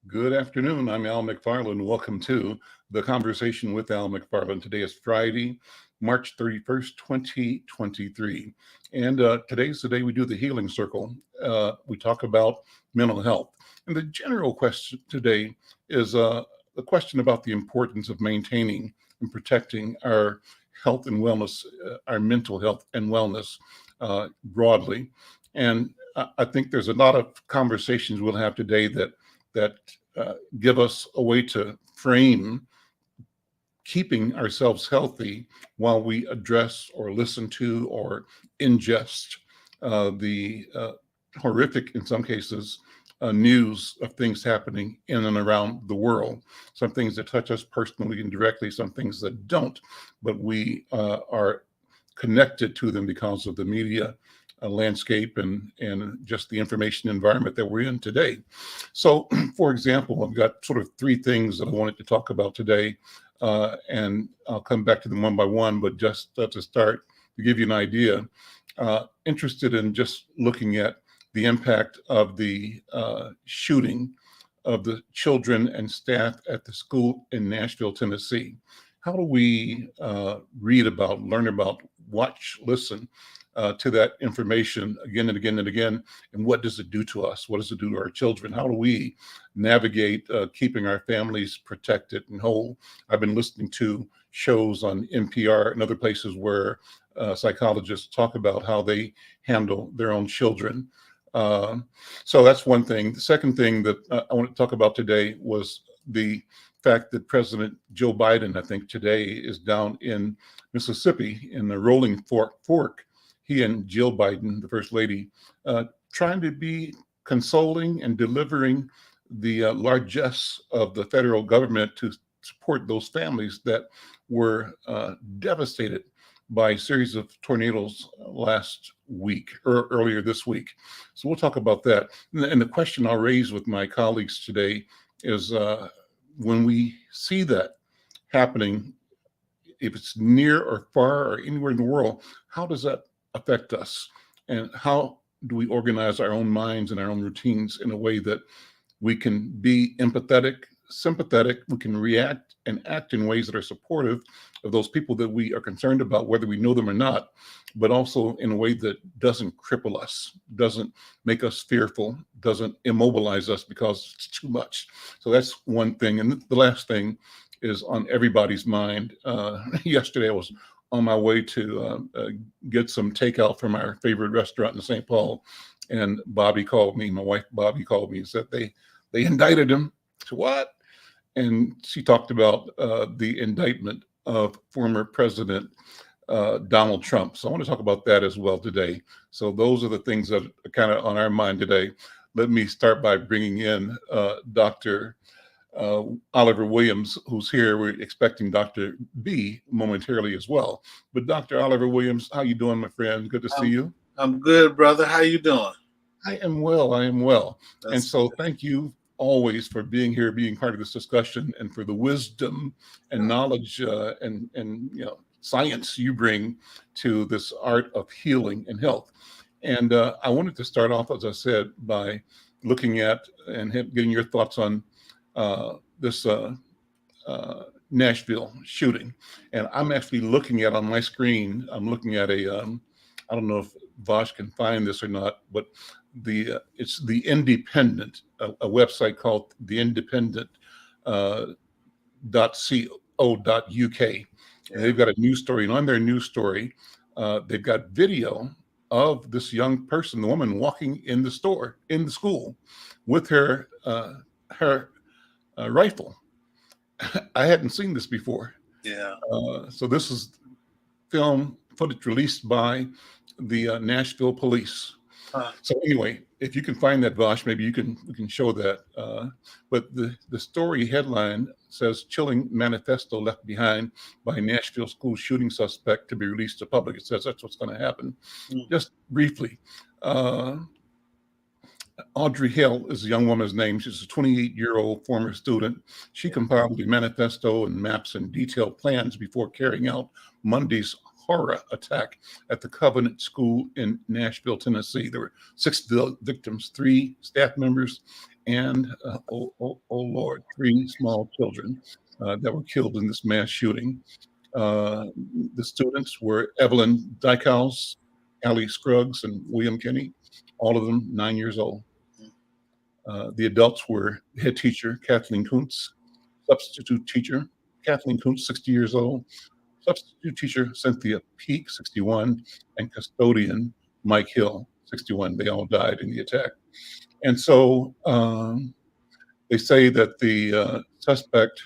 Good afternoon. I'm Al McFarlane. Welcome to the Conversation with Al McFarlane. Today is Friday, March 31st, 2023. And today's the day we do the Healing Circle. We talk about mental health. And the general question today is the question about the importance of maintaining and protecting our health and wellness, our mental health and wellness broadly. And I think there's a lot of conversations we'll have today that give us a way to frame keeping ourselves healthy while we address or listen to or ingest the horrific, in some cases, news of things happening in and around the world. Some things that touch us personally and directly, some things that don't, but we are connected to them because of the media landscape and just the information environment that we're in today. So, for example, I've got sort of three things that I wanted to talk about today, and I'll come back to them one by one, but just to start, to give you an idea, interested in just looking at the impact of the shooting of the children and staff at the school in Nashville, Tennessee. How do we read about, learn about, watch, listen to that information again and again and again? And what does it do to us? What does it do to our children? How do we navigate keeping our families protected and whole? I've been listening to shows on NPR and other places where psychologists talk about how they handle their own children. So that's one thing. The second thing that I want to talk about today was the fact that President Joe Biden, I think today, is down in Mississippi in the Rolling Fork. He and Jill Biden, the First Lady, trying to be consoling and delivering the largesse of the federal government to support those families that were devastated by a series of tornadoes last week or earlier this week. So we'll talk about that. And the question I'll raise with my colleagues today is when we see that happening, if it's near or far or anywhere in the world, how does that affect us? And how do we organize our own minds and our own routines in a way that we can be empathetic, sympathetic, we can react and act in ways that are supportive of those people that we are concerned about, whether we know them or not, but also in a way that doesn't cripple us, doesn't make us fearful, doesn't immobilize us because it's too much. So that's one thing. And the last thing is on everybody's mind. Yesterday I was on my way to get some takeout from our favorite restaurant in St. Paul, and Bobby called me, my wife Bobby called me and said they indicted him. So what? And she talked about the indictment of former President Donald Trump. So I want to talk about that as well today. So those are the things that are kind of on our mind today. Let me start by bringing in Dr. Oliver Williams, who's here. We're expecting Dr. B momentarily as well. But Dr. Oliver Williams, how you doing, my friend? Good to see you. I'm good, brother. How you doing? I am well. I am well. That's and so good. thank you always for being here, being part of this discussion, and for the wisdom and knowledge and science you bring to this art of healing and health. And I wanted to start off, as I said, by looking at and getting your thoughts on this Nashville shooting. And I'm actually looking at on my screen, I'm looking at I don't know if Vosh can find this or not, but it's the Independent, a website called the Independent .co.uk. And they've got a news story, and on their news story, they've got video of this young person, the woman walking in the school with her rifle. I hadn't seen this before. Yeah. So this is film footage released by the Nashville police. So anyway, if you can find that, Vosh, maybe we can show that. But the story headline says, "Chilling manifesto left behind by Nashville school shooting suspect to be released to public." It says that's what's going to happen. Just briefly, Audrey Hill is a young woman's name. She's a 28-year-old former student. She compiled a manifesto and maps and detailed plans before carrying out Monday's horror attack at the Covenant School in Nashville, Tennessee. There were 6 victims, 3 staff members, and, oh Lord, 3 small children that were killed in this mass shooting. The students were Evelyn Dykhouse, Allie Scruggs, and William Kinney, all of them 9 years old. The adults were head teacher Kathleen Kuntz, substitute teacher Kathleen Kuntz, 60 years old, substitute teacher Cynthia Peak, 61, and custodian Mike Hill, 61. They all died in the attack. And so they say that the suspect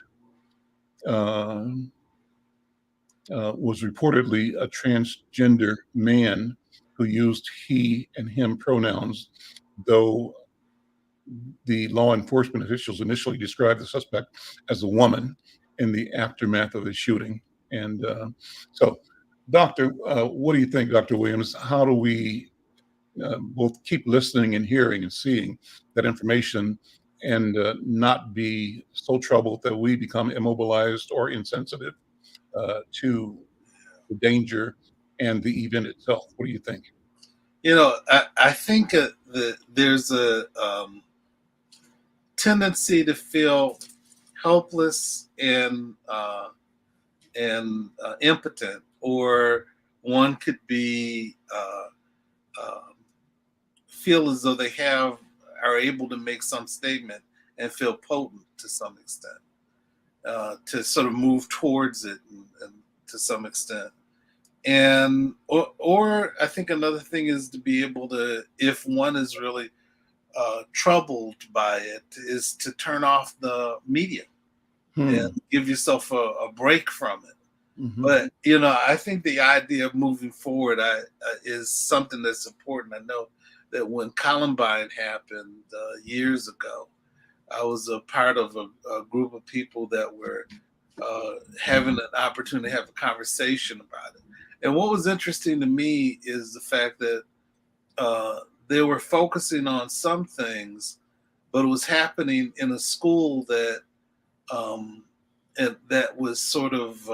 was reportedly a transgender man who used he and him pronouns, though the law enforcement officials initially described the suspect as a woman in the aftermath of the shooting. And so, Doctor, what do you think, Dr. Williams? How do we both keep listening and hearing and seeing that information and not be so troubled that we become immobilized or insensitive to the danger and the event itself? What do you think? I think that there's a tendency to feel helpless and impotent, or one could be feel as though they are able to make some statement and feel potent to some extent, to sort of move towards it and to some extent. And or I think another thing is to be able to, if one is really troubled by it, is to turn off the media and give yourself a break from it. Mm-hmm. But I think the idea of moving forward is something that's important. I know that when Columbine happened years ago, I was a part of a group of people that were having an opportunity to have a conversation about it. And what was interesting to me is the fact that they were focusing on some things, but it was happening in a school that that was sort of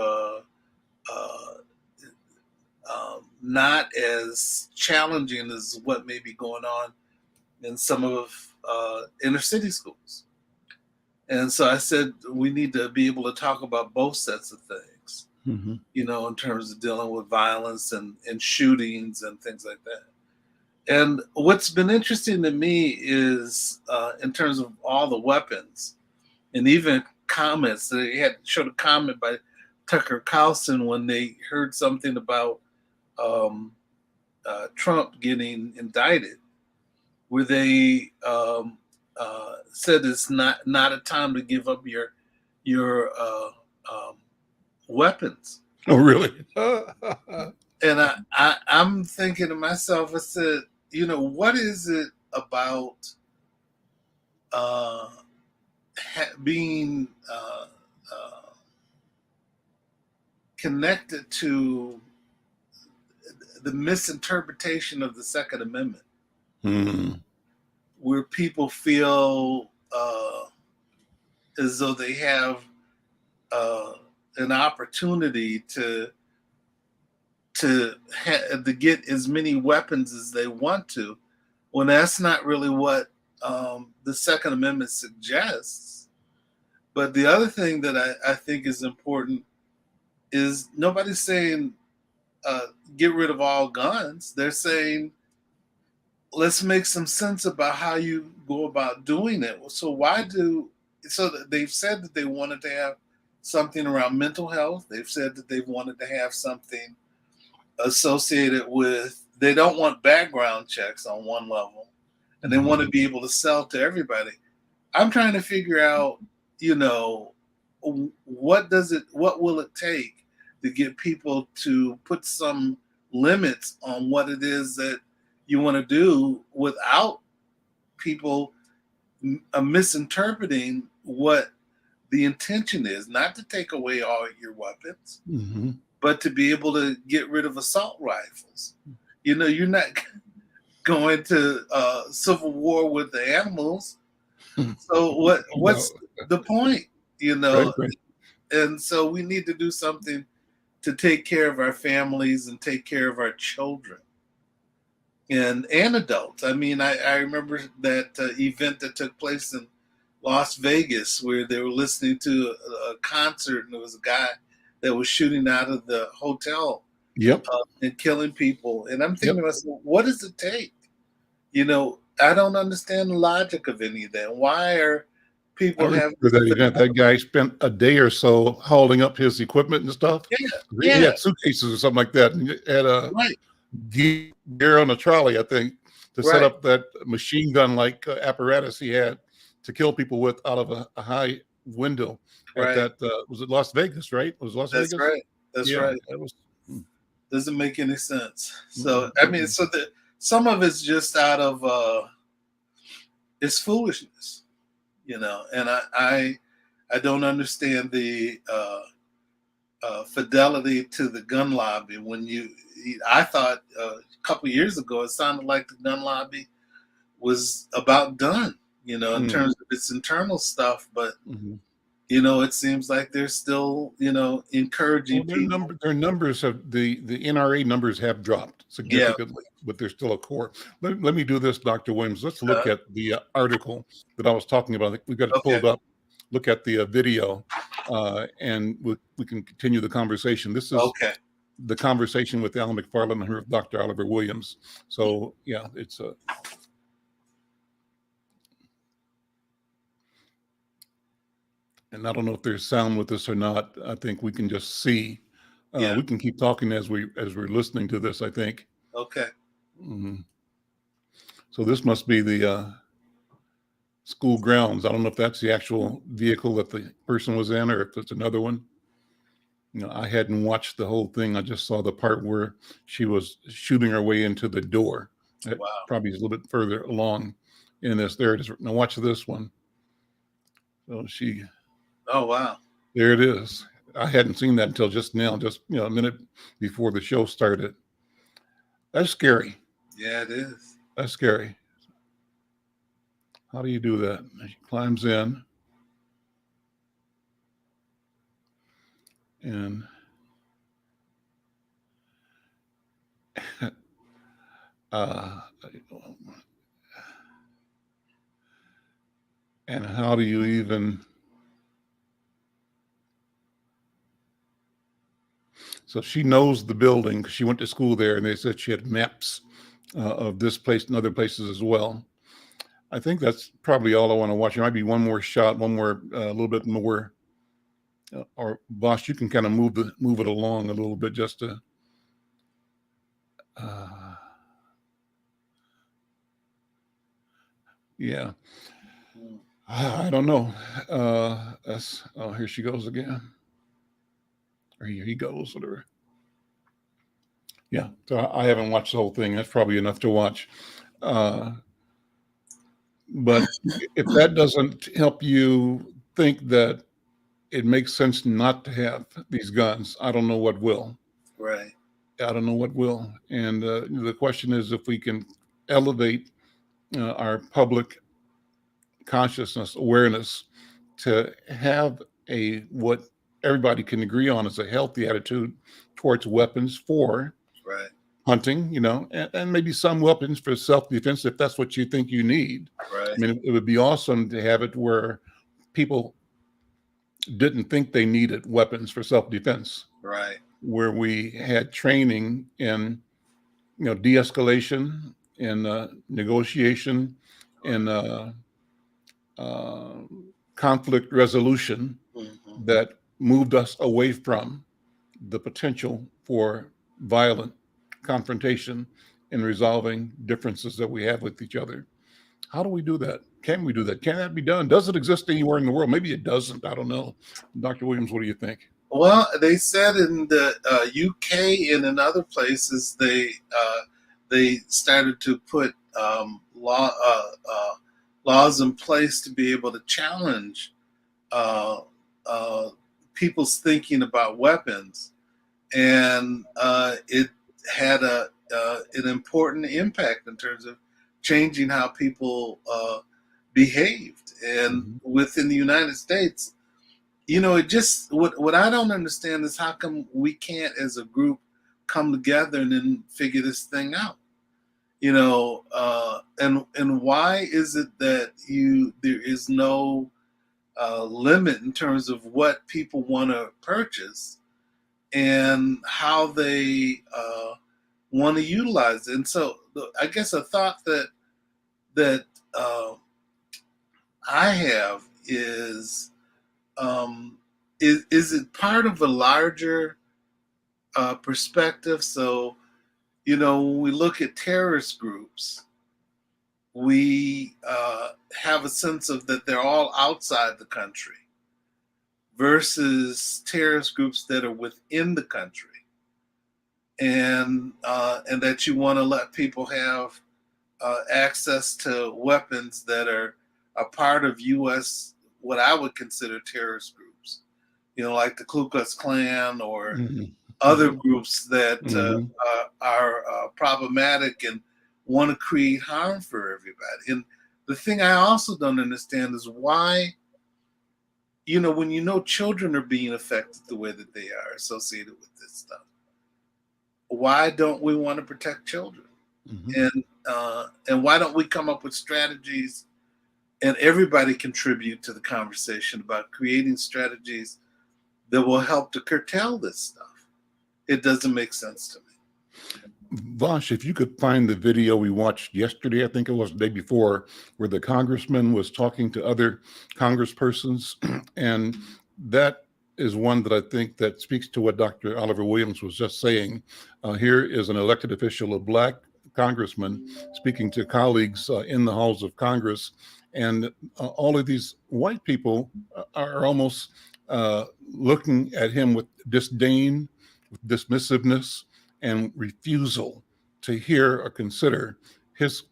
not as challenging as what may be going on in some of inner city schools. And so I said, we need to be able to talk about both sets of things, Mm-hmm. in terms of dealing with violence and shootings and things like that. And what's been interesting to me is in terms of all the weapons, and even comments, they had showed a comment by Tucker Carlson when they heard something about Trump getting indicted, where they said it's not a time to give up your weapons. Oh, really? And I'm thinking to myself, I said, what is it about being connected to the misinterpretation of the Second Amendment, where people feel as though they have an opportunity to get as many weapons as they want to, when that's not really what the Second Amendment suggests. But the other thing that I think is important is nobody's saying get rid of all guns. They're saying, let's make some sense about how you go about doing it. So they've said that they wanted to have something around mental health. They've said that they wanted to have something associated with, they don't want background checks on one level, and they want to be able to sell to everybody. I'm trying to figure out, what will it take to get people to put some limits on what it is that you want to do without people misinterpreting what the intention is, not to take away all your weapons, but to be able to get rid of assault rifles. You're not going to civil war with the animals. So what's the point? Right. And so we need to do something to take care of our families and take care of our children and adults. I mean, I remember that event that took place in Las Vegas where they were listening to a concert, and there was a guy that was shooting out of the hotel Yep. and killing people. And I'm Yep. thinking to myself, what does it take? You know, I don't understand the logic of any of that. Why are I people remember having that this? event. That guy spent a day or so hauling up his equipment and stuff. Yeah, He yeah, had suitcases or something like that, and he had a right, gear on a trolley, I think, to set right, up that machine gun like apparatus he had to kill people with out of a high window at right. that. Was it Las Vegas? Right? Was it Las That's Vegas? right. That's Yeah, right. that was. Mm, Doesn't make any sense. So mm, I mean, mm, so the some of it's just out of it's foolishness, you know. And I don't understand the fidelity to the gun lobby. I thought a couple years ago it sounded like the gun lobby was about done, you know, in mm, terms of its internal stuff. But mhm. you know, it seems like they're still, you know, Well, encouraging people. their numbers have the NRA numbers have dropped Yeah. significantly, but there's still a core. Let me do this, Dr. Williams. Let's look Uh, at the article that I was talking about. We've got it okay. pulled up. Look at the video, and we can continue the conversation. This is Okay. the conversation with Al McFarlane and Dr. Oliver Williams. So yeah, it's a. And I don't know if there's sound with this or not. I think we can just see. Yeah. We can keep talking as we're listening to this, I think. Okay. Mhm. So this must be the school grounds. I don't know if that's the actual vehicle that the person was in or if it's another one. You know, I hadn't watched the whole thing. I just saw the part where she was shooting her way into the door. That Wow. probably is a little bit further along in this. There it is. Now watch this one. So Oh wow. there it is. I hadn't seen that until just now, just a minute before the show started. That's scary. Yeah, it is. That's scary. How do you do that? She climbs in and uh, and how do you even? So she knows the building because she went to school there, and they said she had maps of this place and other places as well. I think that's probably all I want to watch. There might be one more shot, one more, a little bit more. Or boss, you can kind of move it along a little bit just to. Uh, yeah, Mm. I don't know. Here she goes again. Or here he goes, whatever. Yeah, so I haven't watched the whole thing. That's probably enough to watch. Uh, but if that doesn't help you think that it makes sense not to have these guns, I don't know what will. Right. I don't know what will. And the question is if we can elevate our public consciousness, awareness to have what everybody can agree on is a healthy attitude towards weapons for Right. hunting, and maybe some weapons for self-defense if that's what you think you need. I Right. mean, it would be awesome to have it where people didn't think they needed weapons for self-defense, Right. where we had training in, de-escalation, in negotiation, in uh, conflict resolution Hmm. that moved us away from the potential for violent confrontation in resolving differences that we have with each other. How do we do that? Can we do that? Can that be done? Does it exist anywhere in the world? Maybe it doesn't. I don't know. Dr. Williams, what do you think? Well, they said in the UK and in other places they started to put laws in place to be able to challenge uh, uh, people's thinking about weapons, and it had an important impact in terms of changing how people behaved. And Mhm. within the United States, it just what I don't understand is how come we can't, as a group, come together and then figure this thing out. And why is it that there is no limit in terms of what people want to purchase and how they want to utilize it? And so, I guess a thought that I have is it part of a larger perspective? So, when we look at terrorist groups, we have a sense of that they're all outside the country versus terrorist groups that are within the country, and that you want to let people have access to weapons that are a part of U.S. what I would consider terrorist groups, like the Ku Klux Klan or other groups that are problematic and want to create harm for everybody. And the thing I also don't understand is why, when children are being affected the way that they are associated with this stuff, why don't we want to protect children? And why don't we come up with strategies and everybody contribute to the conversation about creating strategies that will help to curtail this stuff? It doesn't make sense to me. Vosh, if you could find the video we watched yesterday, I think it was the day before, where the congressman was talking to other congresspersons, and that is one that I think that speaks to what Dr. Oliver Williams was just saying. Here is an elected official, a Black congressman, speaking to colleagues in the halls of Congress, and all of these white people are almost looking at him with disdain, with dismissiveness, and refusal to hear or consider his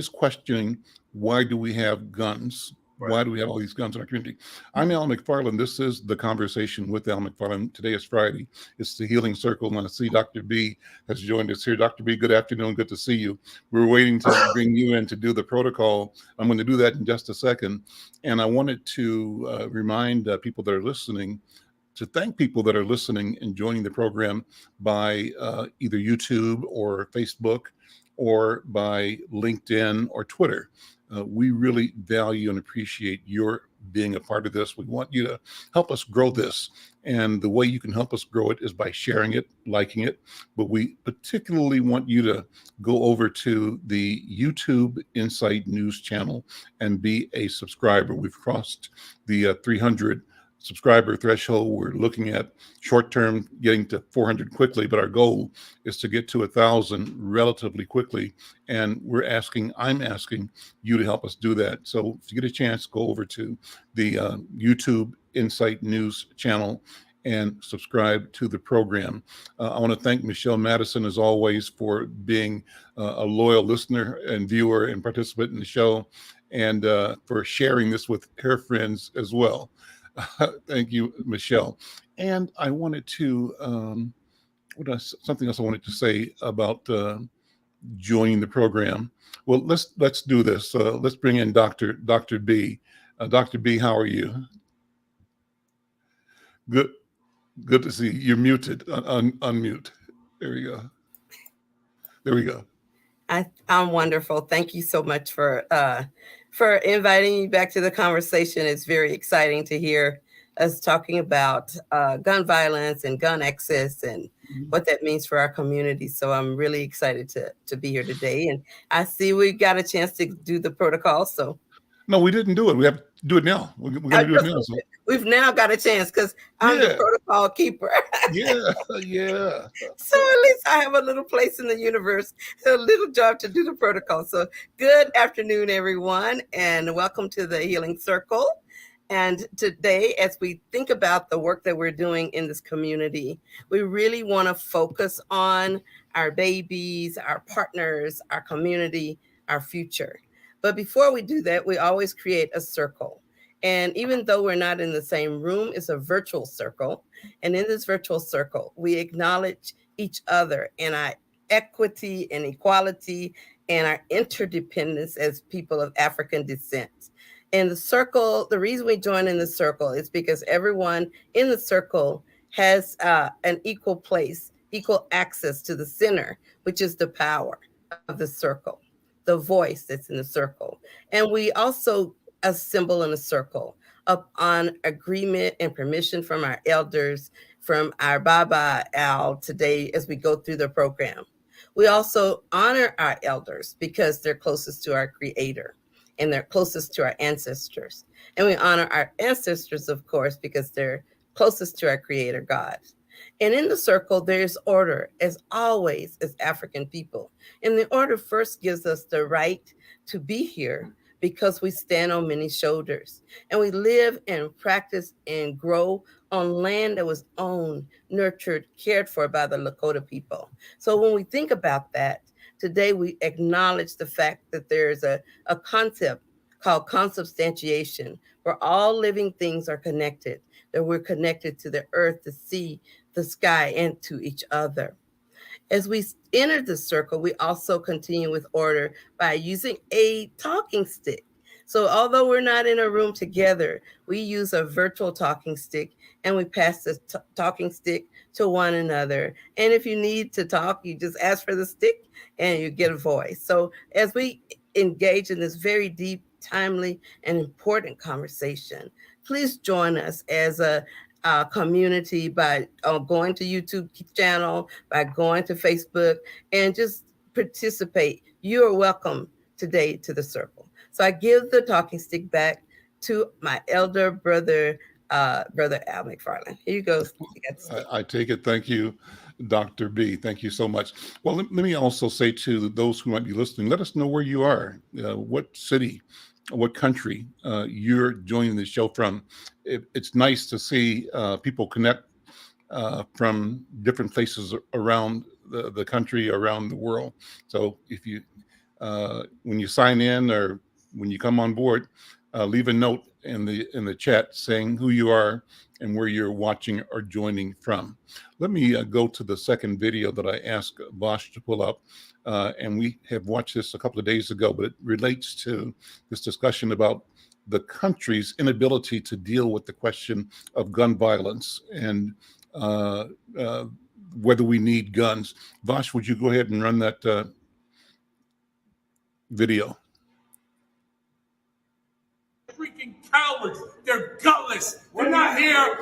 questioning, why do we have guns? Right. Why do we have all these guns in our community? I'm Al McFarlane. This is The Conversation with Al McFarlane. Today is Friday. It's the Healing Circle, and I see Dr. B has joined us here. Dr. B, good afternoon. Good to see you. We're waiting to bring you in to do the protocol. I'm going to do that in just a second. And I wanted to remind people that are listening to thank people that are listening and joining the program by either YouTube or Facebook or by LinkedIn or Twitter. We really value and appreciate your being a part of this. We want you to help us grow this. And the way you can help us grow it is by sharing it, liking it. But we particularly want you to go over to the YouTube Insight News channel and be a subscriber. We've crossed the 300 subscriber threshold. We're looking at short-term getting to 400 quickly, but our goal is to get to 1,000 relatively quickly. And I'm asking you to help us do that. So if you get a chance, go over to the YouTube Insight News channel and subscribe to the program. I want to thank Michelle Madison, as always, for being a loyal listener and viewer and participant in the show, and for sharing this with her friends as well. Thank you, Michelle. And I wanted to, something else I wanted to say about joining the program. Well, let's do this. Let's bring in Dr. B. Dr. B, how are you? Good to see you. You're muted. Unmute. There we go. There we go. I'm wonderful. Thank you so much for inviting me back to the conversation. It's very exciting to hear us talking about gun violence and gun access and what that means for our community. So I'm really excited to be here today. And I see we got a chance to do the protocol. So no, we didn't do it. We have to do it now. We're going to do it now. So. We've now got a chance because I'm the protocol keeper. Yeah. So at least I have a little place in the universe, a little job to do the protocol. So good afternoon, everyone, and welcome to the Healing Circle. And today, as we think about the work that we're doing in this community, we really want to focus on our babies, our partners, our community, our future. But before we do that, we always create a circle. And even though we're not in the same room, it's a virtual circle. And in this virtual circle, we acknowledge each other and our equity and equality and our interdependence as people of African descent. And the circle, the reason we join in the circle is because everyone in the circle has an equal place, equal access to the center, which is the power of the circle, the voice that's in the circle. And we also assemble in a circle upon agreement and permission from our elders, from our Baba Al today as we go through the program. We also honor our elders because they're closest to our creator and they're closest to our ancestors. And we honor our ancestors, of course, because they're closest to our creator God. And in the circle, there's order, as always, as African people. And the order first gives us the right to be here because we stand on many shoulders. And we live and practice and grow on land that was owned, nurtured, cared for by the Lakota people. So when we think about that, today we acknowledge the fact that there's a concept called consubstantiation, where all living things are connected, that we're connected to the earth, the sea, the sky, and to each other. As we enter the circle, we also continue with order by using a talking stick. So although we're not in a room together, we use a virtual talking stick and we pass the talking stick to one another. And if you need to talk, you just ask for the stick and you get a voice. So as we engage in this very deep, timely, and important conversation, please join us as a community by going to YouTube channel, by going to Facebook, and just participate. You are welcome today to the circle. So I give the talking stick back to my elder brother, Brother Al McFarlane. Here you go. You got the stick. I take it. Thank you, Dr. B. Thank you so much. Well, let me also say to those who might be listening, let us know where you are, what city, what country you're joining the show from. It's nice to see people connect from different places around the country, around the world. So if you, when you sign in or when you come on board, leave a note in the chat saying who you are and where you're watching or joining from. Let me go to the second video that I asked Bosch to pull up. And we have watched this a couple of days ago, but it relates to this discussion about the country's inability to deal with the question of gun violence and whether we need guns. Bosch, would you go ahead and run that video? Freaking cowards. They're gutless. They're not here.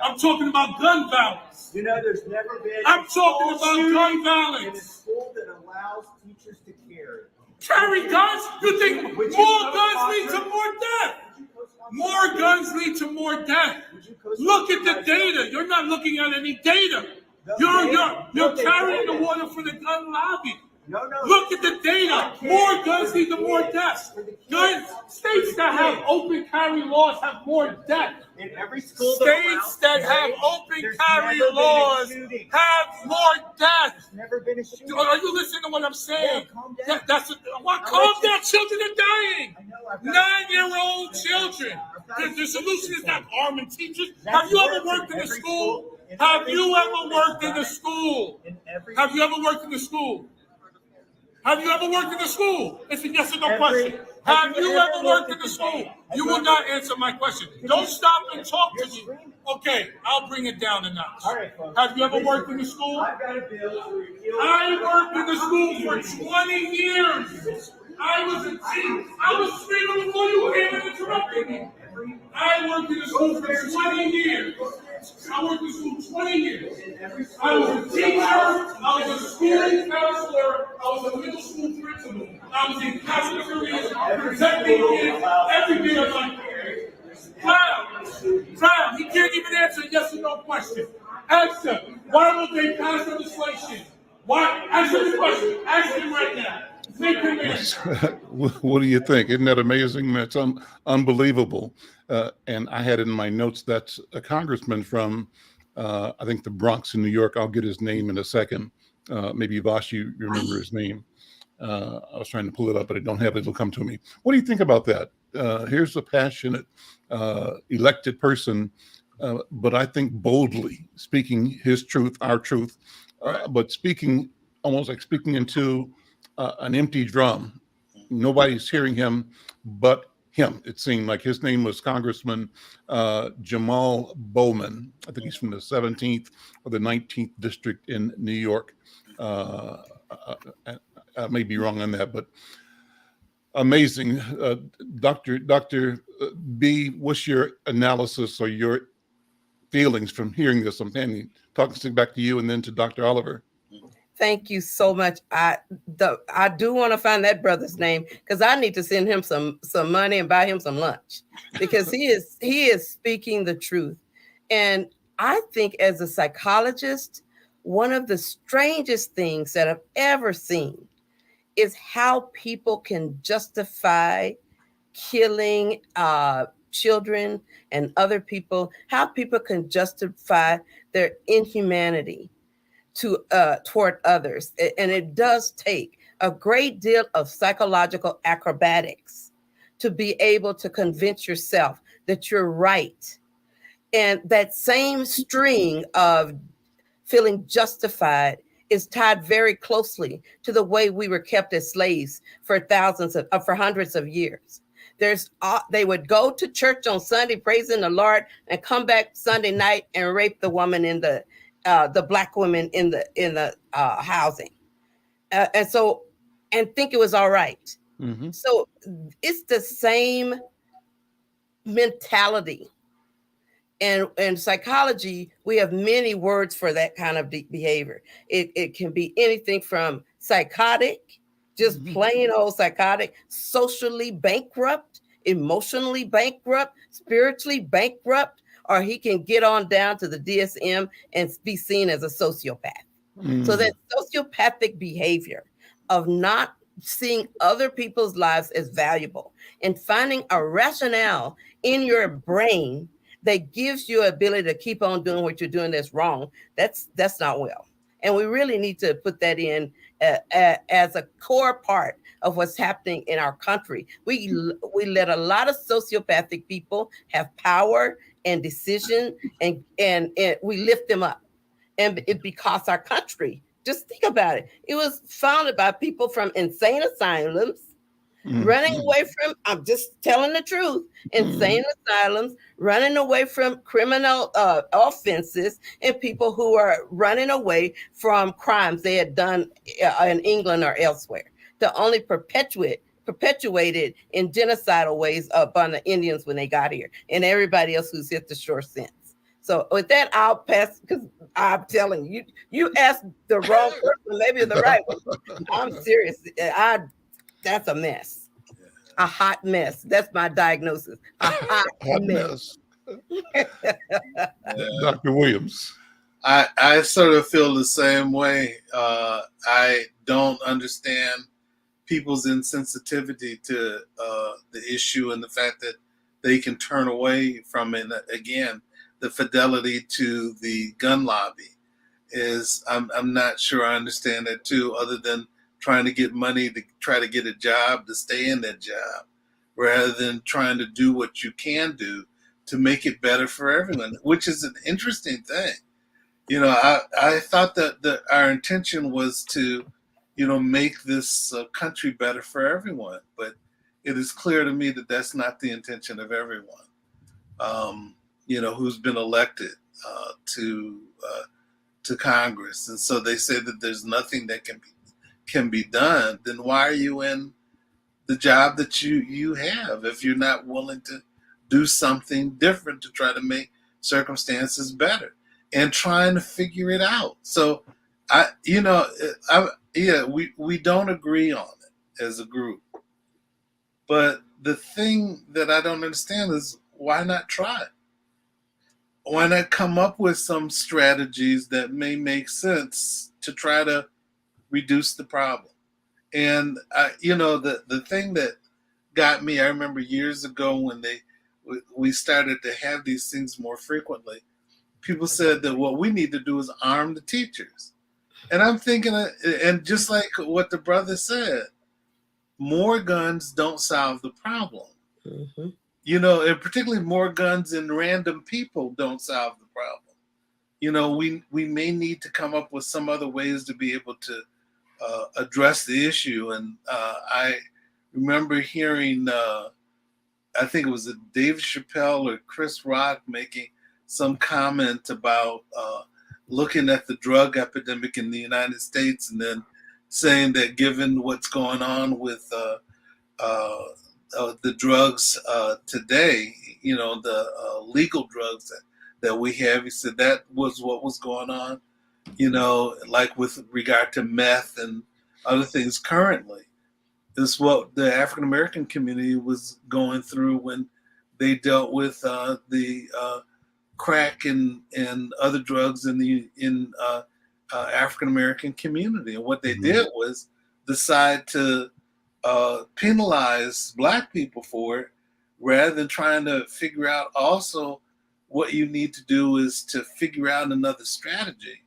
I'm talking about gun violence. You know, there's never been. I'm talking about gun in a violence. school that allows teachers to carry. Carry guns? You think more guns lead to more death? More guns lead to more death. Look at the data. You're not looking at any data. You're carrying the water for the gun lobby. No. Look at the data. More guns lead to more deaths. States that have open carry laws have more deaths. In every school States that have open carry laws have more deaths. There's never been a shooting. Are you listening to what I'm saying? Yeah, calm down. Calm down. Children are dying. I know, I've got- 9-year-old children. The solution is not arming teachers. Have you ever worked in a school? Have you ever worked in a school? Have you ever worked in a school? Have you ever worked in a school? It's a yes or no question. Have you ever worked in a school? You will not answer my question. Don't stop and talk to me. Okay, I'll bring it down a notch. All right, folks. Have you ever worked in a school? I've got a bill to repeal. I worked in the school for 20 years. I was a team. I was screaming before you came and interrupted me. I worked in the school for 20 years. I worked in the school 20 years. I was a teacher. I was a school counselor. I was a middle school principal. I was in cafeterias, protecting kids every day of my career. Proud. He can't even answer a yes or no question. Answer. Why won't they pass legislation? Why? Answer the question. Ask him right now. Make him answer. What do you think? Isn't that amazing? That's unbelievable. And I had in my notes that's a congressman from, I think, the Bronx in New York. I'll get his name in a second. Maybe Vash, you remember his name. I was trying to pull it up, but I don't have it. It'll come to me. What do you think about that? Here's a passionate, elected person, but I think boldly speaking his truth, our truth, but speaking almost like speaking into an empty drum. Nobody's hearing him but him. It seemed like his name was Congressman Jamal Bowman. I think he's from the 17th or the 19th district in New York. I may be wrong on that, but amazing. Dr. B, what's your analysis or your feelings from hearing this? I'm talking back to you and then to Dr. Oliver. Thank you so much. I do want to find that brother's name, because I need to send him some money and buy him some lunch, because he is speaking the truth. And I think, as a psychologist, one of the strangest things that I've ever seen is how people can justify killing children and other people, how people can justify their inhumanity toward others. And it does take a great deal of psychological acrobatics to be able to convince yourself that you're right. And that same string of feeling justified is tied very closely to the way we were kept as slaves for hundreds of years. They would go to church on Sunday praising the Lord and come back Sunday night and rape the woman in the black women in the housing, and think it was all right. Mm-hmm. So it's the same mentality. And in psychology, we have many words for that kind of behavior. It can be anything from psychotic, just plain old psychotic, socially bankrupt, emotionally bankrupt, spiritually bankrupt, or he can get on down to the DSM and be seen as a sociopath. So that sociopathic behavior of not seeing other people's lives as valuable and finding a rationale in your brain that gives you ability to keep on doing what you're doing that's wrong, that's not well. And we really need to put that in as a core part of what's happening in our country. We let a lot of sociopathic people have power and decision, and we lift them up. And because our country, just think about it, it was founded by people from insane asylums, running away from, I'm just telling the truth, insane asylums, running away from criminal offenses, and people who are running away from crimes they had done in England or elsewhere, to only perpetuated in genocidal ways upon the Indians when they got here, and everybody else who's hit the shore since. So with that, I'll pass, because I'm telling you, you asked the wrong person, maybe the right one. I'm serious. That's a mess. A hot mess. That's my diagnosis. A hot mess. Dr. Williams. I sort of feel the same way. I don't understand people's insensitivity to the issue, and the fact that they can turn away from it. Again, the fidelity to the gun lobby is, I'm not sure I understand that too, other than trying to get money to try to get a job, to stay in that job, rather than trying to do what you can do to make it better for everyone, which is an interesting thing. You know, I thought that our intention was to, make this country better for everyone, but it is clear to me that that's not the intention of everyone, who's been elected to Congress. And so they say that there's nothing that can be done. Then why are you in the job that you have if you're not willing to do something different to try to make circumstances better and trying to figure it out? So we don't agree on it as a group, but the thing that I don't understand is, why not try it? Why not come up with some strategies that may make sense to try to reduce the problem? And the thing that got me, I remember years ago when we started to have these things more frequently, people said that what we need to do is arm the teachers. And I'm thinking, and just like what the brother said, more guns don't solve the problem. Mm-hmm. And particularly more guns in random people don't solve the problem. We may need to come up with some other ways to be able to address the issue. And I remember hearing, I think it was Dave Chappelle or Chris Rock making some comment about looking at the drug epidemic in the United States and then saying that given what's going on with the drugs today, the legal drugs that we have, he said that was what was going on, like with regard to meth and other things currently. This is what the African American community was going through when they dealt with the crack and other drugs in the African American community. And what they did was decide to penalize Black people for it, rather than trying to figure out also what you need to do is to figure out another strategy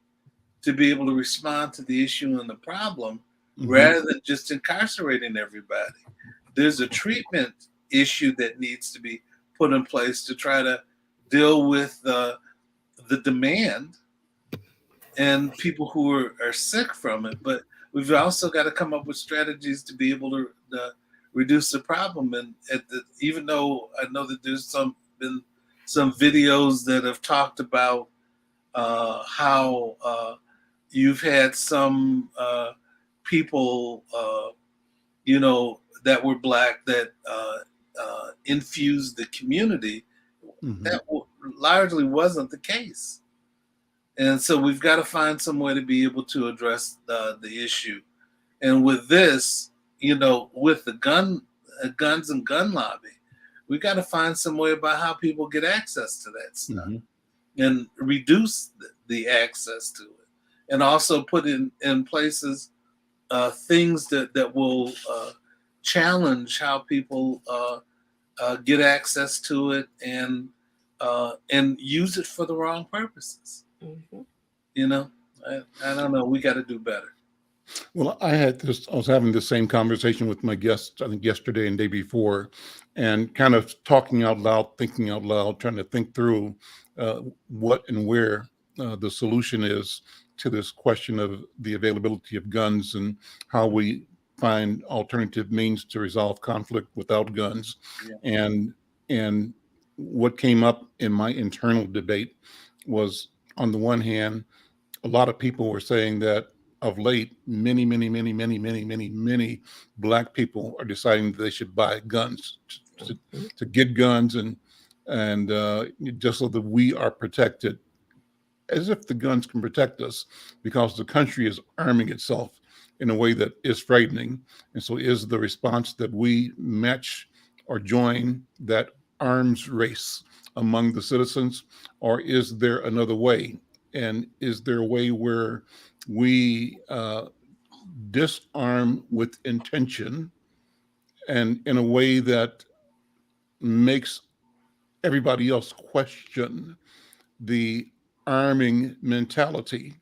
to be able to respond to the issue and the problem, rather than just incarcerating everybody. There's a treatment issue that needs to be put in place to try to deal with the demand and people who are sick from it. But we've also got to come up with strategies to be able to reduce the problem. And even though I know that there's been some videos that have talked about how you've had some people, that were Black that infused the community. That largely wasn't the case. And so we've got to find some way to be able to address the issue. And with this, with the guns and gun lobby, we got to find some way about how people get access to that stuff and reduce the access to it. And also put in places things that will challenge how people get access to it and use it for the wrong purposes. I don't know. We got to do better. Well, I was having the same conversation with my guests, I think yesterday and day before, and kind of talking out loud, thinking out loud, trying to think through what and where the solution is to this question of the availability of guns and how we find alternative means to resolve conflict without guns. And what came up in my internal debate was, on the one hand, a lot of people were saying that of late, many Black people are deciding that they should buy guns to get guns and just so that we are protected, as if the guns can protect us, because the country is arming itself in a way that is frightening. And so is the response that we match or join that arms race among the citizens, or is there another way? And is there a way where we disarm with intention and in a way that makes everybody else question the arming mentality,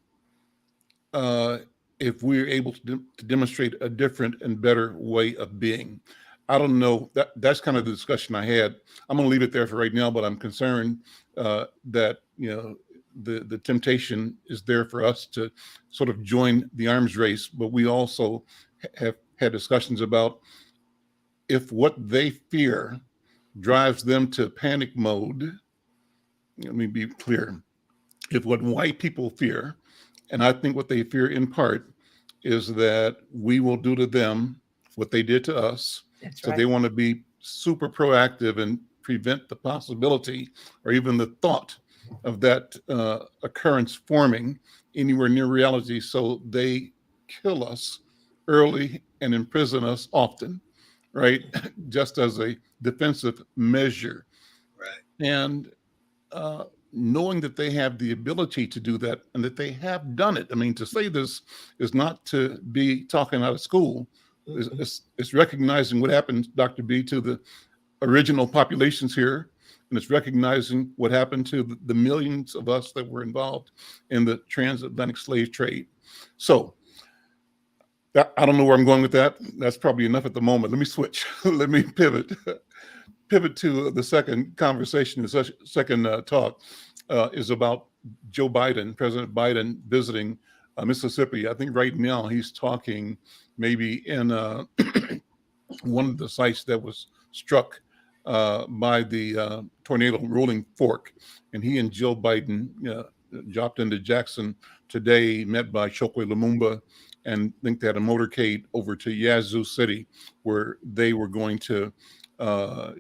if we're able to demonstrate a different and better way of being? I don't know. That's kind of the discussion I had. I'm going to leave it there for right now, but I'm concerned that the temptation is there for us to sort of join the arms race, but we also have had discussions about if what they fear drives them to panic mode. Let me be clear. If what white people fear, and I think what they fear in part, is that we will do to them what they did to us. That's so right. They want to be super proactive and prevent the possibility or even the thought of that occurrence forming anywhere near reality. So they kill us early and imprison us often, right? Just as a defensive measure. Right. And knowing that they have the ability to do that and that they have done it. I mean, to say this is not to be talking out of school. It's recognizing what happened, Dr. B, to the original populations here. And it's recognizing what happened to the millions of us that were involved in the transatlantic slave trade. So I don't know where I'm going with that. That's probably enough at the moment. Let me switch. Let me pivot to the second conversation. The second talk is about Joe Biden, President Biden, visiting Mississippi. I think right now he's talking maybe in one of the sites that was struck by the tornado rolling fork, and he and Jill Biden dropped into Jackson today, met by Chokwe Lumumba, and I think they had a motorcade over to Yazoo City, where they were going to, I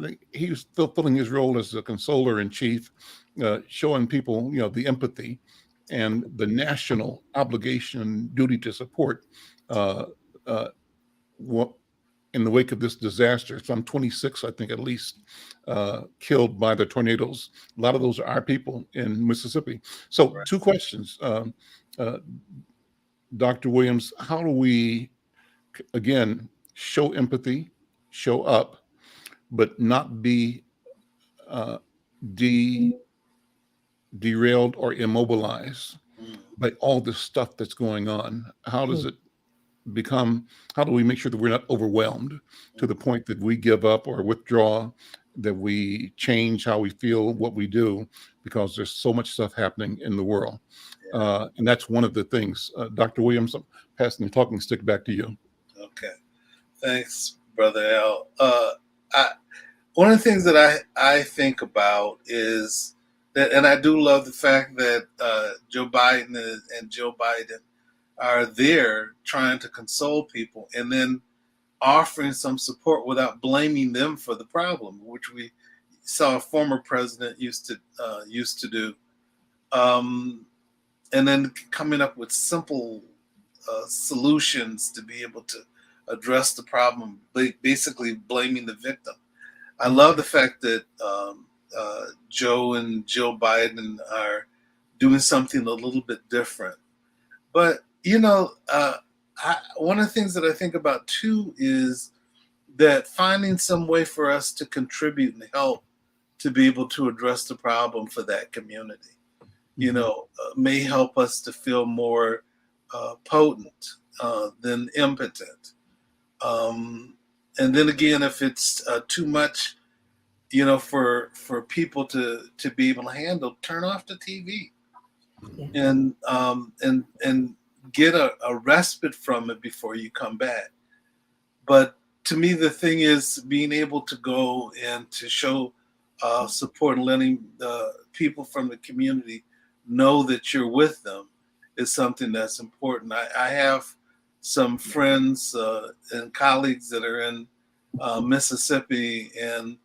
think he was fulfilling his role as a consoler in chief, showing people, the empathy and the national obligation and duty to support what in the wake of this disaster. Some 26, I think, at least, killed by the tornadoes. A lot of those are our people in Mississippi. So, Right. two questions, Dr. Williams. How do we, again, show empathy, show up, but not be derailed or immobilized by all this stuff that's going on? How does it become, how do we make sure that we're not overwhelmed to the point that we give up or withdraw, that we change how we feel, what we do, because there's so much stuff happening in the world? And that's one of the things. Dr. Williams, I'm passing the talking stick back to you. Okay. Thanks, Brother Al. One of the things that I think about is that, and I do love the fact that Joe Biden and Jill Biden are there trying to console people and then offering some support without blaming them for the problem, which we saw a former president used to do, and then coming up with simple solutions to be able to address the problem, basically blaming the victim. I love the fact that Joe and Jill Biden are doing something a little bit different. But, one of the things that I think about too is that finding some way for us to contribute and help to be able to address the problem for that community, may help us to feel more potent than impotent. And then again, if it's too much, for people to be able to handle, turn off the TV and get a respite from it before you come back. But to me, the thing is being able to go and to show support and letting the people from the community know that you're with them is something that's important. I have some friends and colleagues that are in Mississippi, and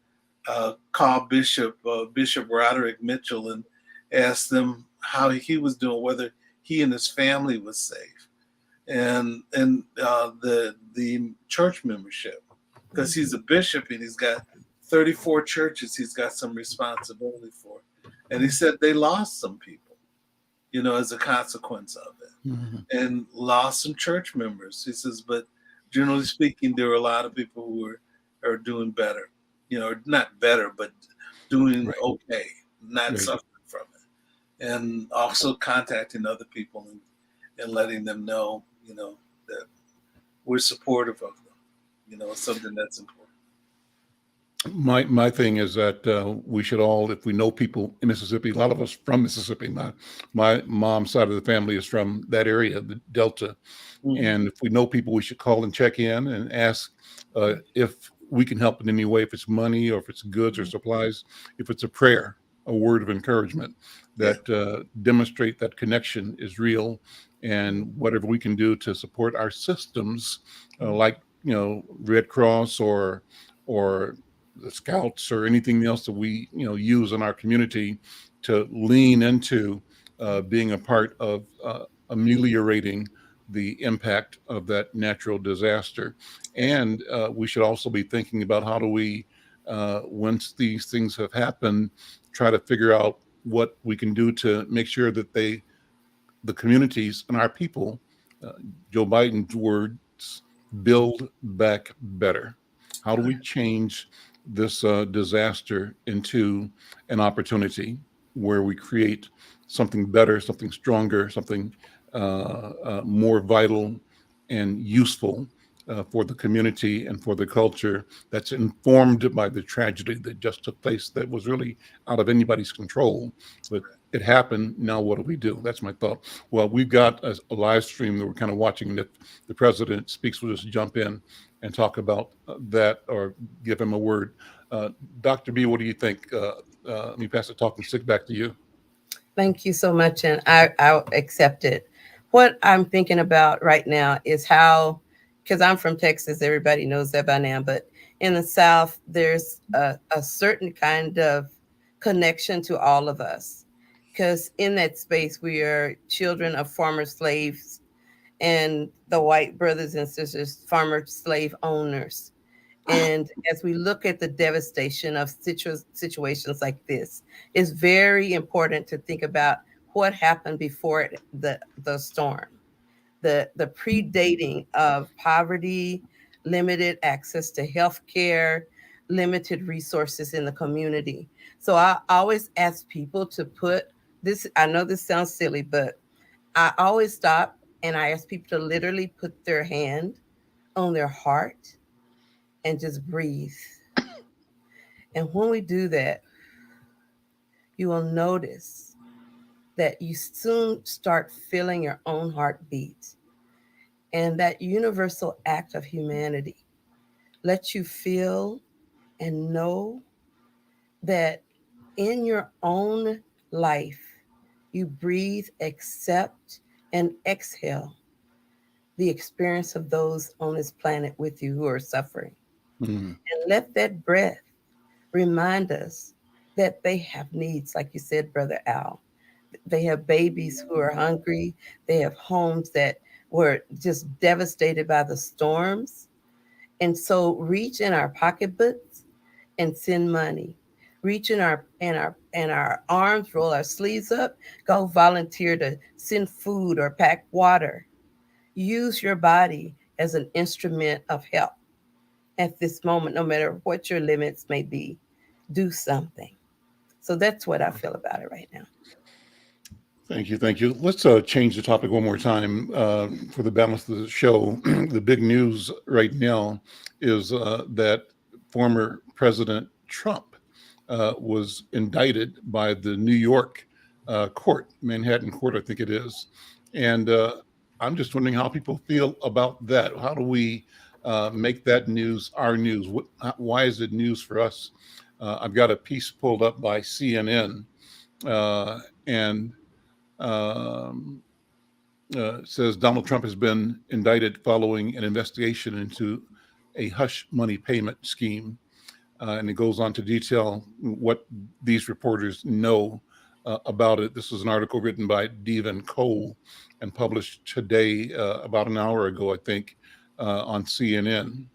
called Bishop Roderick Mitchell and asked them how he was doing, whether he and his family was safe, and the church membership, because he's a bishop and he's got 34 churches he's got some responsibility for, and he said they lost some people, as a consequence of it, and lost some church members. He says, but generally speaking, there are a lot of people who are doing better, not better, but doing okay, not suffering from it, and also contacting other people and letting them know, that we're supportive of them. Something that's important. My thing is that we should all, if we know people in Mississippi, a lot of us from Mississippi, my mom's side of the family is from that area, the Delta. And if we know people, we should call and check in and ask if we can help in any way, if it's money or if it's goods or supplies, if it's a prayer, a word of encouragement that demonstrate that connection is real, and whatever we can do to support our systems, like Red Cross or the Scouts or anything else that we use in our community to lean into being a part of ameliorating the impact of that natural disaster. And we should also be thinking about how do we, once these things have happened, try to figure out what we can do to make sure that the communities and our people, Joe Biden's words, build back better. How do we change this disaster into an opportunity where we create something better, something stronger, something more vital and useful for the community and for the culture, that's informed by the tragedy that just took place, that was really out of anybody's control, but it happened. Now what do we do? That's my thought. Well, we've got a live stream that we're kind of watching. That the president speaks. We'll just jump in and talk about that or give him a word. Dr. B, what do you think? Let me pass the talking stick back to you. Thank you so much, and I'll accept it. What I'm thinking about right now is how, because I'm from Texas, everybody knows that by now, but in the South, there's a certain kind of connection to all of us. Because in that space, we are children of former slaves and the white brothers and sisters, former slave owners. And as we look at the devastation of situations like this, it's very important to think about what happened before the storm, the predating of poverty, limited access to health care, limited resources in the community. So I always ask people to put this, I know this sounds silly, but I always stop and I ask people to literally put their hand on their heart and just breathe. And when we do that, you will notice that you soon start feeling your own heartbeat. And that universal act of humanity lets you feel and know that in your own life, you breathe, accept, and exhale the experience of those on this planet with you who are suffering. Mm-hmm. And let that breath remind us that they have needs, like you said, Brother Al. They have babies who are hungry. They have homes that were just devastated by the storms. And so reach in our pocketbooks and send money. Reach in our arms, roll our sleeves up, go volunteer to send food or pack water. Use your body as an instrument of help at this moment, no matter what your limits may be. Do something. So that's what I feel about it right now. Thank you. Thank you. Let's change the topic one more time for the balance of the show. The big news right now is that former President Trump was indicted by the New York court, Manhattan court, I think it is. And I'm just wondering how people feel about that. How do we make that news our news? Why is it news for us? I've got a piece pulled up by CNN, and um, says Donald Trump has been indicted following an investigation into a hush money payment scheme. And it goes on to detail what these reporters know about it. This was an article written by Devin Cole and published today, about an hour ago, I think, on CNN.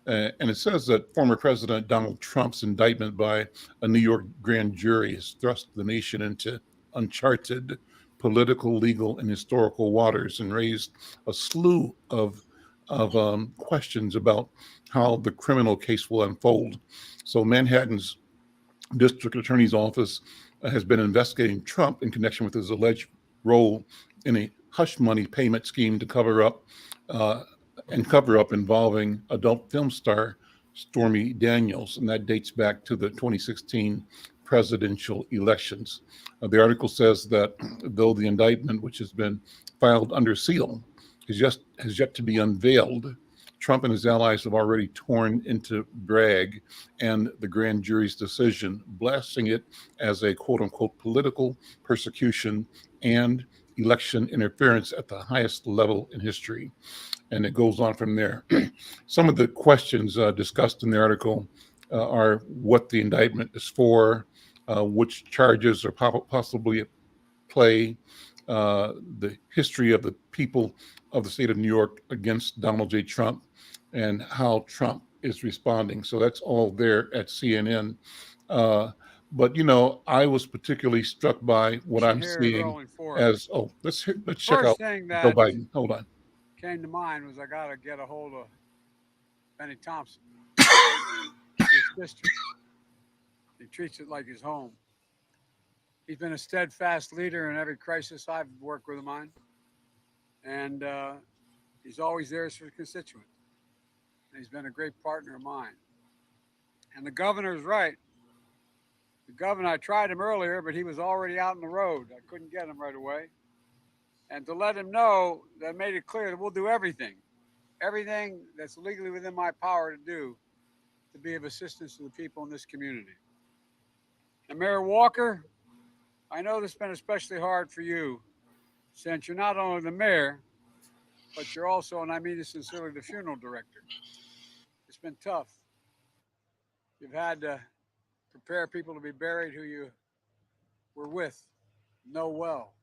And it says that former President Donald Trump's indictment by a New York grand jury has thrust the nation into uncharted political, legal, and historical waters and raised a slew of questions about how the criminal case will unfold. So Manhattan's district attorney's office has been investigating Trump in connection with his alleged role in a hush money payment scheme to cover up involving adult film star Stormy Daniels, and that dates back to the 2016 presidential elections. The article says that though the indictment, which has been filed under seal, has yet to be unveiled, Trump and his allies have already torn into brag and the grand jury's decision, blasting it as a quote unquote political persecution and election interference at the highest level in history. And it goes on from there. Some of the questions discussed in the article are what the indictment is for, which charges are possibly at play, the history of the people of the state of New York against Donald J. Trump, and how Trump is responding. So that's all there at CNN. But I was particularly struck by what I'm seeing as let's check out First thing Joe that Biden. Hold on. came to mind was I got to get a hold of Benny Thompson, his district. He treats it like his home. He's been a steadfast leader in every crisis I've worked with him on, and he's always there for his constituents. And he's been a great partner of mine. And the governor's right. The governor, I tried him earlier, but he was already out on the road. I couldn't get him right away. And to let him know, that made it clear that we'll do everything everything that's legally within my power to do to be of assistance to the people in this community. And Mayor Walker, I know this has been especially hard for you since you're not only the mayor, but you're also, and I mean this sincerely, the funeral director. It's been tough. You've had to prepare people to be buried who you were with, know well.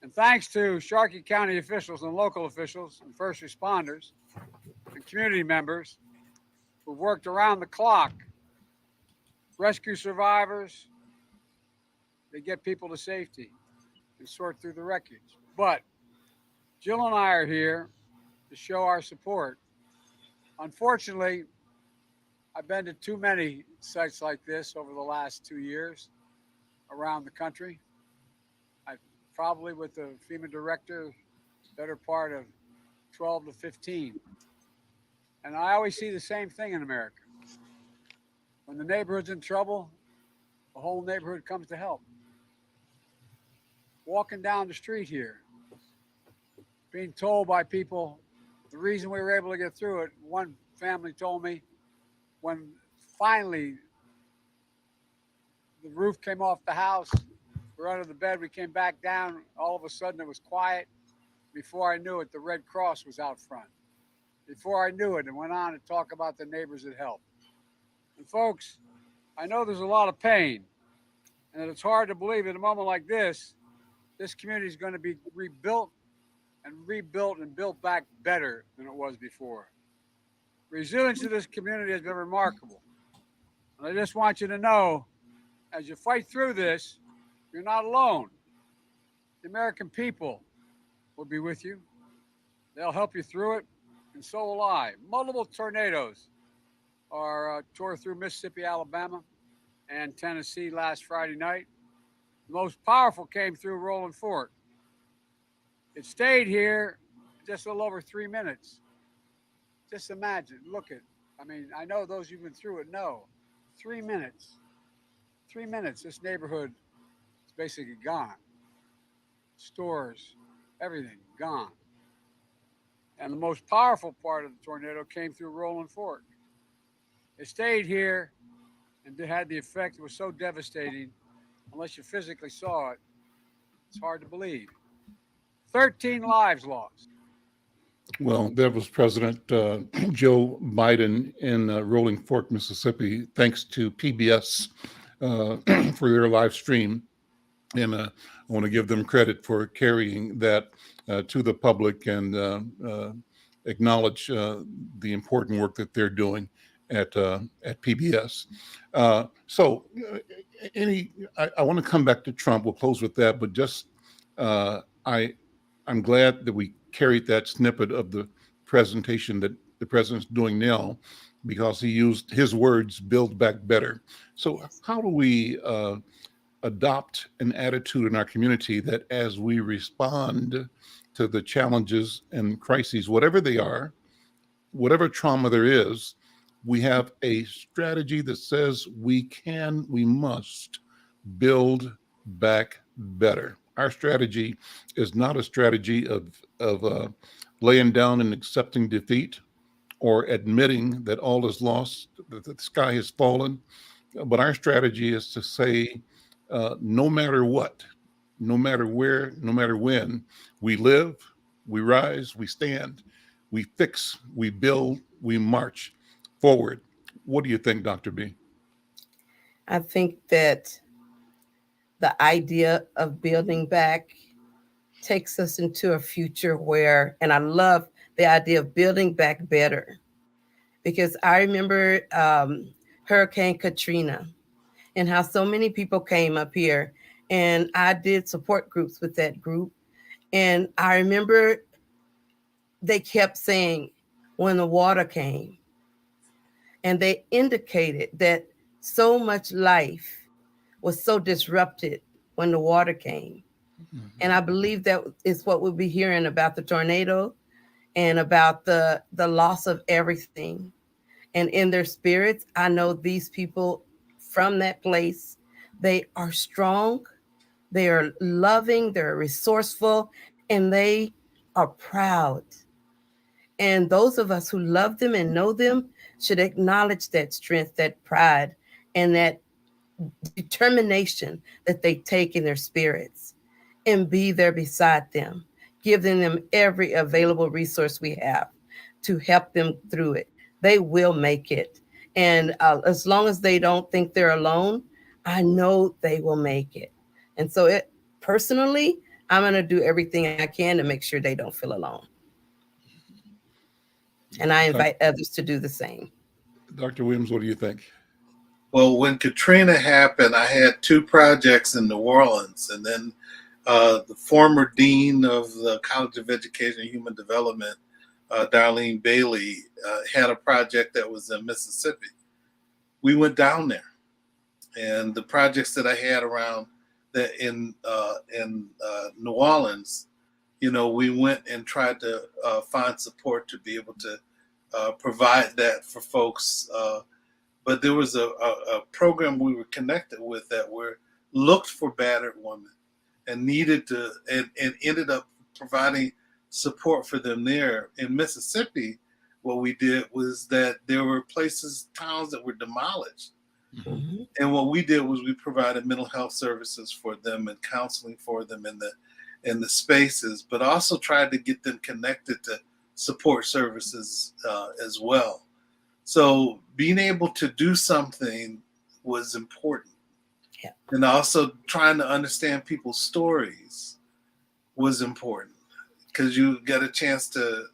And thanks to Sharkey County officials and local officials and first responders and community members who've worked around the clock, rescue survivors, they get people to safety and sort through the wreckage. But Jill and I are here to show our support. Unfortunately, I've been to too many sites like this over the last 2 years around the country. I've probably, with the FEMA director, better part of 12 to 15. And I always see the same thing in America. When the neighborhood's in trouble, the whole neighborhood comes to help. Walking down the street here, being told by people, the reason we were able to get through it, one family told me, when finally the roof came off the house, we're under the bed, we came back down, all of a sudden it was quiet. Before I knew it, the Red Cross was out front. Before I knew it, and went on to talk about the neighbors that helped. And folks, I know there's a lot of pain, and it's hard to believe at a moment like this community is going to be rebuilt and built back better than it was before. Resilience of this community has been remarkable. And I just want you to know, as you fight through this, you're not alone. The American people will be with you. They'll help you through it, and so will I. Multiple tornadoes tore through Mississippi, Alabama, and Tennessee last Friday night. The most powerful came through Rolling Fork. It stayed here just a little over 3 minutes. Just imagine, I know those who've been through it know. 3 minutes. 3 minutes, this neighborhood is basically gone. Stores, everything, gone. And the most powerful part of the tornado came through Rolling Fork. It stayed here and it had the effect. It was so devastating. Unless you physically saw it, it's hard to believe. 13 lives lost. Well, there was President Joe Biden in Rolling Fork, Mississippi, thanks to PBS for their live stream. And I want to give them credit for carrying that to the public and acknowledge the important work that they're doing at PBS. I want to come back to Trump. We'll close with that, but just I'm glad that we carried that snippet of the presentation that the president's doing now, because he used his words, build back better. So how do we adopt an attitude in our community that as we respond to the challenges and crises, whatever they are, whatever trauma there is, we have a strategy that says we must build back better. Our strategy is not a strategy of laying down and accepting defeat or admitting that all is lost, that the sky has fallen. But our strategy is to say, no matter what, no matter where, no matter when, we live, we rise, we stand, we fix, we build, we march forward. What do you think, Dr. B? I think that the idea of building back takes us into a future where, and I love the idea of building back better, because I remember Hurricane Katrina and how so many people came up here, and I did support groups with that group. And I remember they kept saying when the water came, and they indicated that so much life was so disrupted when the water came. Mm-hmm. And I believe that is what we'll be hearing about the tornado and about the loss of everything. And in their spirits, I know these people from that place, they are strong, they are loving, they're resourceful, and they are proud. And those of us who love them and know them should acknowledge that strength, that pride, and that determination that they take in their spirits, and be there beside them, giving them every available resource we have to help them through it. They will make it. And as long as they don't think they're alone, I know they will make it. And so personally, I'm going to do everything I can to make sure they don't feel alone. And I invite others to do the same. Dr. Williams, what do you think? Well, when Katrina happened, I had 2 projects in New Orleans, and then the former dean of the College of Education and Human Development, Darlene Bailey, had a project that was in Mississippi. We went down there, and the projects that I had around in New Orleans, we went and tried to find support to be able to provide that for folks. But there was a program we were connected with that looked for battered women and needed to, and ended up providing support for them there. In Mississippi, what we did was that there were towns that were demolished. Mm-hmm. And what we did was we provided mental health services for them and counseling for them in the spaces, but also tried to get them connected to support services as well. So being able to do something was important. Yeah. And also trying to understand people's stories was important, because you got a chance to,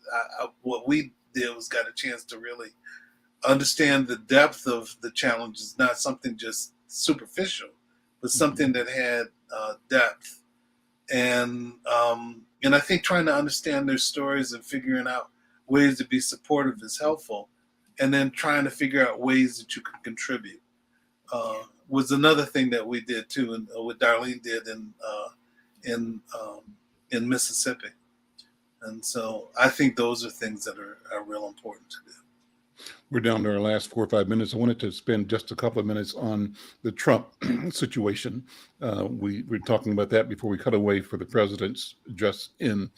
what we did was got a chance to really understand the depth of the challenges, not something just superficial, but something that had depth. And I think trying to understand their stories and figuring out ways to be supportive is helpful. And then trying to figure out ways that you can contribute was another thing that we did too, and what Darlene did in Mississippi. And so I think those are things that are real important to do. We're down to our last 4 or 5 minutes. I wanted to spend just a couple of minutes on the Trump situation. We were talking about that before we cut away for the president's address in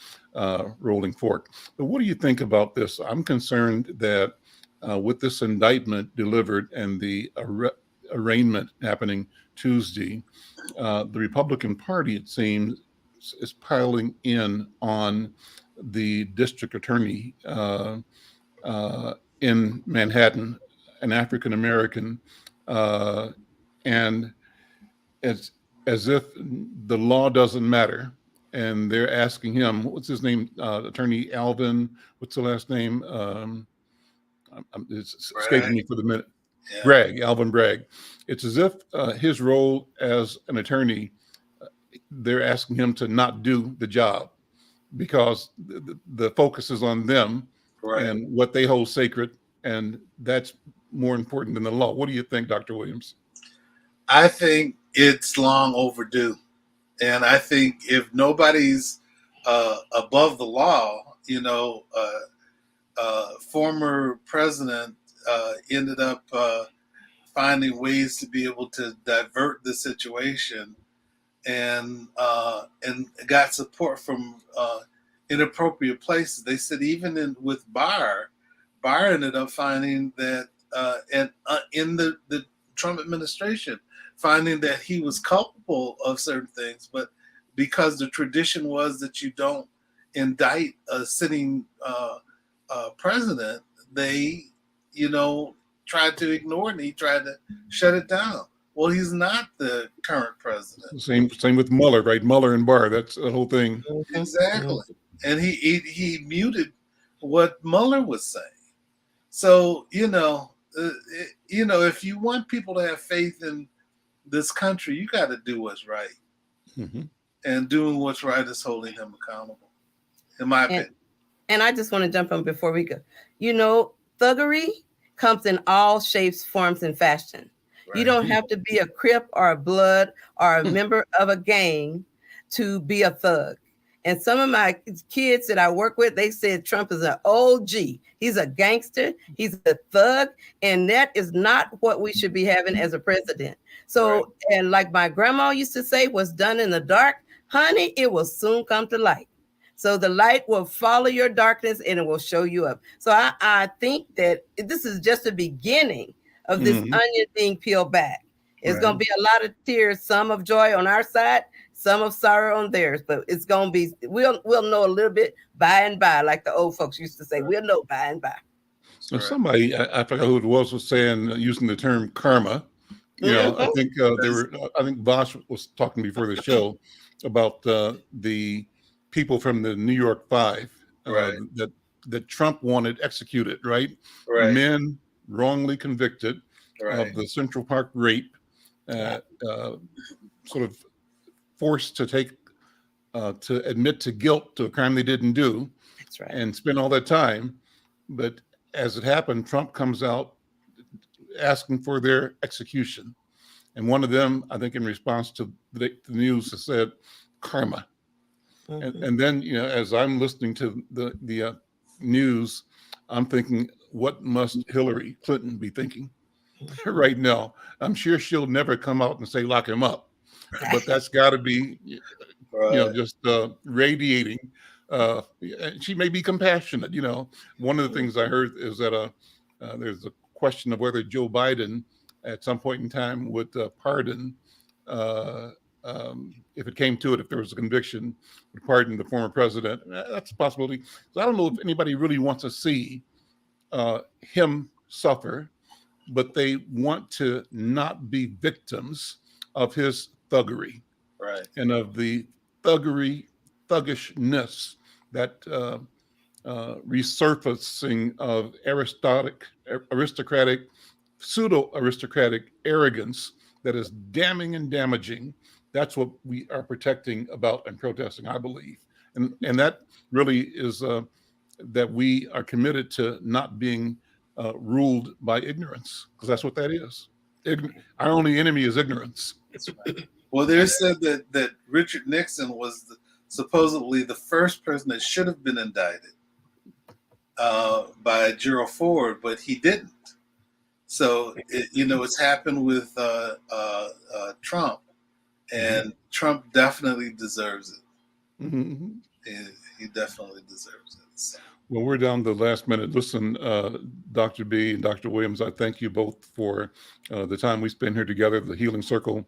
Rolling Fork. But what do you think about this? I'm concerned that with this indictment delivered and the arraignment happening Tuesday, the Republican Party, it seems, is piling in on the district attorney in Manhattan, an African American, and it's as if the law doesn't matter. And they're asking him, what's his name? Attorney Alvin, what's the last name? It's escaping me for the minute. Yeah. Alvin Bragg. It's as if his role as an attorney, they're asking him to not do the job because the focus is on them. Right. And what they hold sacred, and that's more important than the law. What do you think, Dr. Williams? I think it's long overdue. And I think if nobody's above the law, former president ended up finding ways to be able to divert the situation and got support from inappropriate places. They said even with Barr ended up finding that in the Trump administration, finding that he was culpable of certain things, but because the tradition was that you don't indict a sitting president, they, tried to ignore it and he tried to shut it down. Well, he's not the current president. Same with Mueller, right? Mueller and Barr, that's the whole thing. Exactly. And he muted what Mueller was saying. So, if you want people to have faith in this country, you got to do what's right. Mm-hmm. And doing what's right is holding him accountable, in my opinion. And I just want to jump on before we go. Thuggery comes in all shapes, forms, and fashion. Right. You don't have to be a Crip or a Blood or a member of a gang to be a thug. And some of my kids that I work with, they said Trump is an OG. He's a gangster. He's a thug. And that is not what we should be having as a president. So, right. And like my grandma used to say, what's done in the dark, honey, it will soon come to light. So the light will follow your darkness and it will show you up. So I think that this is just the beginning of this onion being peeled back. It's going to be a lot of tears, some of joy on our side, some of sorrow on theirs, but it's going to be, we'll know a little bit by and by, like the old folks used to say, we'll know by and by. Well, somebody, I forgot who it was saying, using the term karma. You know, I think I think Vosh was talking before the show about the people from the New York Five that Trump wanted executed, right? Men wrongly convicted of the Central Park rape, sort of forced to to admit to guilt to a crime they didn't do. That's right. And spend all that time. But as it happened, Trump comes out asking for their execution. And one of them, I think in response to the news, has said, karma. And then, you know, as I'm listening to the news, I'm thinking, what must Hillary Clinton be thinking right now? I'm sure she'll never come out and say, lock him up. But that's got to be, you know, just radiating. She may be compassionate. You know, one of the things I heard is that there's a question of whether Joe Biden at some point in time would pardon, if it came to it, if there was a conviction, would pardon the former president. That's a possibility. So I don't know if anybody really wants to see him suffer, but they want to not be victims of his thuggery, and of the thuggishness, that resurfacing of aristocratic, pseudo-aristocratic arrogance that is damning and damaging. That's what we are protecting about and protesting, I believe. And that really is that we are committed to not being ruled by ignorance, because that's what that is. Our only enemy is ignorance. Well, they said that Richard Nixon was supposedly the first person that should have been indicted by Gerald Ford, but he didn't. So, it's happened with Trump, and Trump definitely deserves it. He definitely deserves it. So. Well, we're down to the last minute. Listen, Dr. B and Dr. Williams, I thank you both for the time we spend here together, the Healing Circle.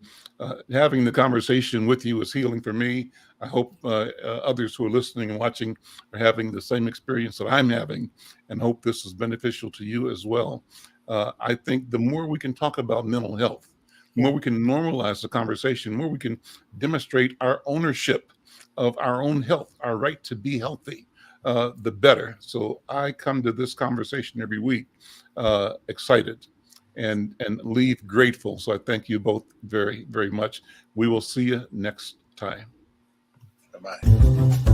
Having the conversation with you is healing for me. I hope others who are listening and watching are having the same experience that I'm having, and hope this is beneficial to you as well. I think the more we can talk about mental health, the more we can normalize the conversation, the more we can demonstrate our ownership of our own health, our right to be healthy, the better. So I come to this conversation every week excited and leave grateful. So I thank you both very, very much. We will see you next time. Bye-bye.